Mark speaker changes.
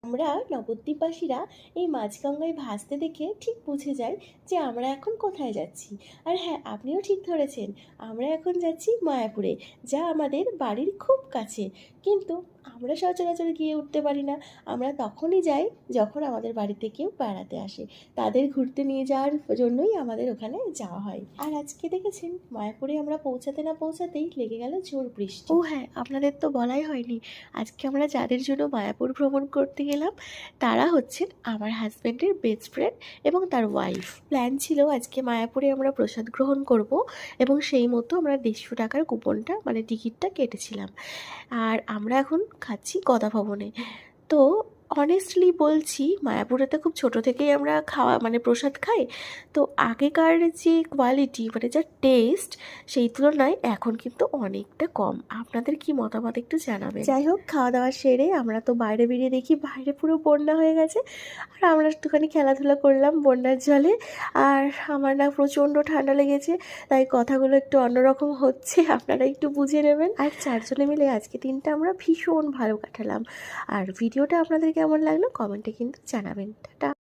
Speaker 1: আমরা নবদ্বীপবাসীরা এই মাঝগঙ্গায় ভাসতে দেখে ঠিক বুঝে যাই যে আমরা এখন কোথায় যাচ্ছি। আর হ্যাঁ, আপনিও ঠিক ধরেছেন, আমরা এখন যাচ্ছি মায়াপুরে, যা আমাদের বাড়ির খুব কাছে। কিন্তু আমরা সচরাচর গিয়ে উঠতে পারি না। আমরা তখনই যাই যখন আমাদের বাড়িতে কেউ বেড়াতে আসে, তাদের ঘুরতে নিয়ে যাওয়ার জন্যই আমাদের ওখানে যাওয়া হয়। আর আজকে দেখেছেন, মায়াপুরে আমরা পৌঁছাতে না পৌঁছাতেই লেগে গেল জোর বৃষ্টি। ও হ্যাঁ, আপনাদের তো বলাই হয়নি, আজকে আমরা যাদের জন্য মায়াপুর ভ্রমণ করতে গেলাম তারা হচ্ছেন আমার হাজব্যান্ডের বেস্ট ফ্রেন্ড এবং তার ওয়াইফ। প্ল্যান ছিল আজকে মায়াপুরে আমরা প্রসাদ গ্রহণ করব, এবং সেই মতো আমরা 150 টাকার কুপনটা মানে টিকিটটা কেটেছিলাম। আর আমরা এখন খাচ্ছি গদা ভবনে। তো অনেস্টলি বলছি, মায়াপুরেতে খুব ছোট থেকেই আমরা খাওয়া মানে প্রসাদ খাই। তো আগেকার যে কোয়ালিটি মানে যা টেস্ট, সেই তুলনায় এখন কিন্তু অনেকটা কম। আপনাদের কি মতামত একটু জানাবেন। যাই হোক, খাওয়া দাওয়া সেরে আমরা তো বাইরে বেরিয়ে দেখি বাইরে পুরো বন্যা হয়ে গেছে। আর আমরা একটুখানি খেলাধুলা করলাম বন্যার জলে। আর আমার না প্রচণ্ড ঠান্ডা লেগেছে, তাই কথাগুলো একটু অন্যরকম হচ্ছে, আপনারা একটু বুঝে নেবেন। আর চারজনে মিলে আজকে দিনটা আমরা ভীষণ ভালো কাটালাম। আর ভিডিওটা আপনাদের কেমন লাগলো কমেন্টে কিন্তু জানাবেন। টাটা।